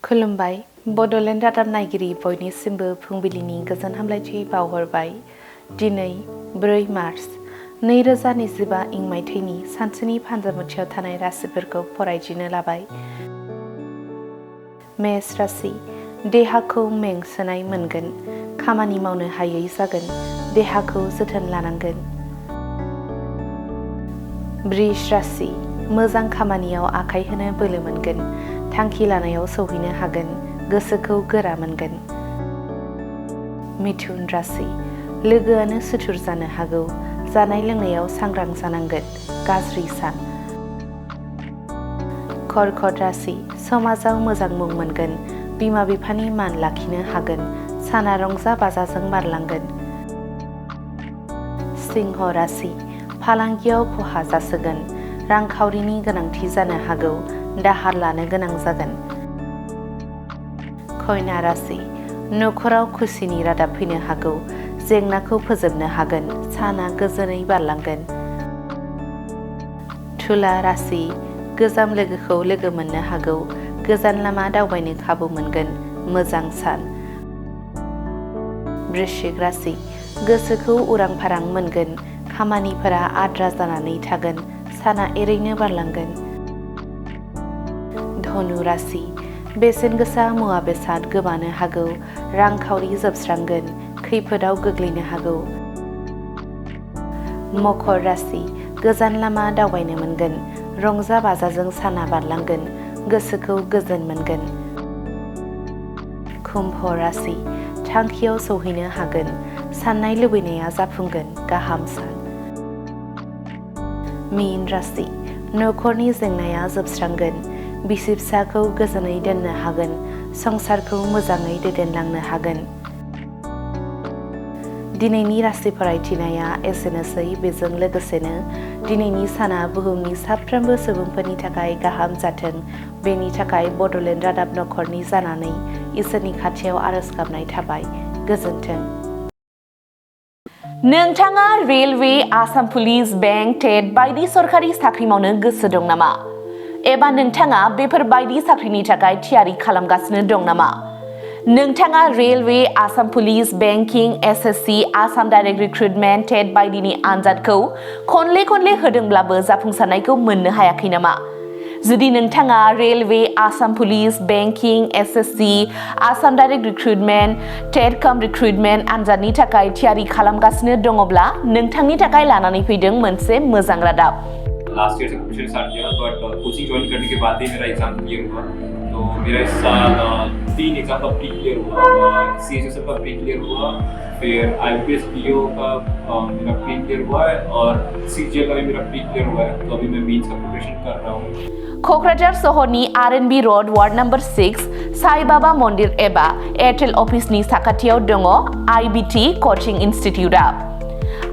खुलुमबाय बड'लेण्ड रादाब नायगिरि बयनिसिमबो फुंबिलिनि गोजोन हामलायथि बावहरबाय। दिनै 4 मार्च 2025 इं मायथाइनि सानसुनि फान्जामुथियाव थानाय राशिफोरखौ फरायदिनो लाबाय। मेष राशि, देहाखौ मेंसोनाय मोनगोन, खामानि मावनो हायै जागोन, देहाखौ जोथोन लानांगोन। वृष राशि, मोजां खामानियाव आखाइ होनो बोलो मोनगोन, थांखि लानायाव सौहैनो हागोन, गोसोखौ गोरा मोनगोन। मिथुन राशि, लोगोआनो सुथुर जानो हागौ, जानाय लोंनायाव सांग्रां जानांगोन, गाज्रि सान। कर्कट राशि, समाजाव मोजां मुं मोनगोन, बिमा बिफानि मान लाखिनो हागोन, साना रंजा बाजाजों बारलांगोन। सिंह राशि, फालांगियाव खहा जासोगोन, रांखावरिनि गोनांथि जानो हागौ, दाहार लानो गोनां जागोन। कन्या राशि, नखराव खुसिनि रादाब फैनो हागौ, जेंनाखौ फोजोबनो हागोन, साना गोजोनै बारलांगोन। तुला राशि, गोजाम लोगोखौ लोगो मोननो हागौ, गोजान लामा दावबायनो खाबु मोनगोन, मोजां सान। वृश्चिक राशि, गोसोखौ उरां फारां मोनगोन, खामानिफोरा आद्रा जानानै थागोन, साना एरैनो बारलांगोन। धनु राशि, बेसेन गोसा मुवा बेसाद गोमानो हागौ, रांखावरि जोबस्रांगोन, खैफोदाव गोग्लैनो हागौ। मकर राशि, गोजान लामा दावबायनो मोनगोन, रंजा बाजाजों साना बारलांगोन, गोसोखौ गोजोन मोनगोन। कुम्भ राशि, थांखियाव सौहैनो हागोन, साननाय लुबैनाया जाफुंगोन, गाहाम सान। मीन राशि, नखरनि जेंनाया जोबस्रांगोन, बिसि फिसाखौ गोजोनै दोननो हागोन, संसारखौ मोजाङै दैदेनलांनो हागोन। दिनैनि राशि फरायथिनाया एसेनोसै। बेजों लोगोसेनो दिनैनि साना बुहुमनि साफ्रोमबो सुबुंफोरनि थाखाय गाहाम जाथों, बेनि थाखाय बड'लेण्ड रादाब नखरनि जानानै इसोरनि खाथियाव आरज गाबनाय थाबाय। गोजोन्थों। नोंथाङा रेलवे, आसाम पुलिस, बेंक, टेट बायदि सरखारि साख्रि मावनो गोसो दं नामा? एबा नोंथाङा बेफोर बायदि साख्रिनि थाखाय थियारि खालामगासिनो दं नामा? नोंथाङा railway, Assam police, banking, SSC, Assam direct recruitment, TET बायदिनि आनजादखौ खनले होदोंब्लाबो जाफुंसारनायखौ मोननो हायाखै नामा? जुदि नोंथाङा railway, Assam police, banking, SSC, Assam direct recruitment, TET cum recruitment आनजादनि थाखाय थियारि खालामगासिनो दङब्ला नोंथांनि थाखाय लानानै फैदों मोनसे मोजां रादाब। लास्ट ईयर से प्रिपरेशन स्टार्ट किया, बट कोचिंग ज्वाइन करने के बाद ही मेरा एग्जाम क्लियर हुआ। तो मेरा इस साल 3 एग्जाम का प्री क्लियर हुआ, CHSL का प्री क्लियर हुआ, फिर IPS PO का मेरा प्री क्लियर हुआ है, और CGL का भी मेरा प्री क्लियर हुआ है। तो अभी मैं मेंस का प्रिपरेशन कर रहा हूँ। क'क्राझार सहरनि RNB road ward number 6 Sai Baba Mandir एबा एयारटेल अफिसनि साखाथियाव दङ IBT कचिं इनस्टिट्यूटआ।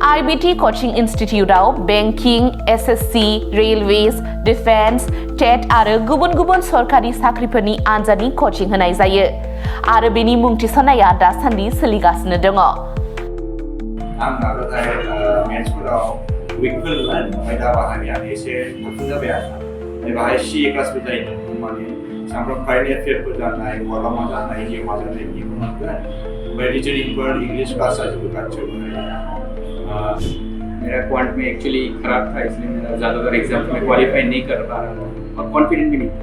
IBT कचिं इनस्टिट्यूटआव banking, SSC, railways, defence, TET आरो गुबुन सरकारि साख्रिफोरनि आनजादनि कचिं होनाय जायो आरो बेनि मुं थिसननाया दासान्दि सोलिगासिनो दङ। आं नाजाथाय मेथ्सफोराव उइकफोर ओमफ्राय दा बाहायनायानो एसे साबसिन जाबाय आरो बाहाय CA क्लासबो जायो, माने सामफ्राम कारेन्ट एफेयारफोर जानाय, बहाबा मा जानाय, इयाव मा जानाय बिदिखौ मोनगोन। ओमफ्राय रिजनिंफोर, इंग्लिश क्लास जाजोबो गासिबो। मेरा क्वांट में एक्चुअली खराब था, इसलिए मेरा ज़्यादातर एग्जाम में क्वालिफाई नहीं कर पा रहा था और कॉन्फिडेंट भी नहीं था।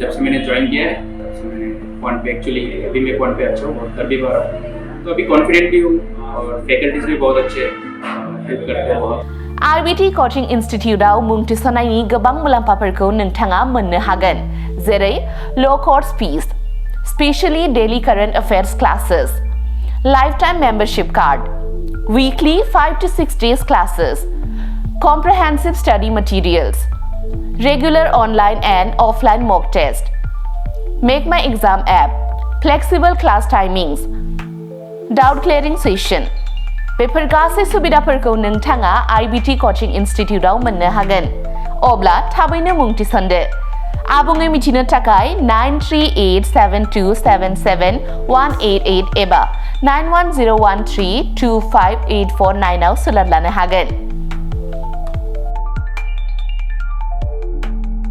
जब से मैंने ज्वाइन किया है तब से मैंने क्वांट पे एक्चुअली अभी मैं क्वांट पे अच्छा हूँ और कर भी पा रहा हूँ। तो अभी कॉन्फिडेंट भी हूँ और फैकल्टीज भी बहुत अच्छे हेल्प करते हैं बहुत। IBT कचिं इनस्टिट्यूटआव मुं थिसननायनि गोबां मुलाम्फाफोरखौ नोंथाङा मोननो हागोन, जेरै लो course fees, specially daily current affairs classes, lifetime membership card, weekly 5 to 6 days classes, comprehensive study materials, regular online and offline mock test, Make My Exam app, flexible class timings, doubt clearing session। बेफोर गासै सुबिदाफोरखौ नोंथाङा IBT coaching इनस्टिट्यूटआव मोननो हागोन। अब्ला थाबैनो मुं थिसनदो। आबुङै मिथिनो थाखाय 9387277188 एबा 9101325849 आव सोलोंनो हागोन।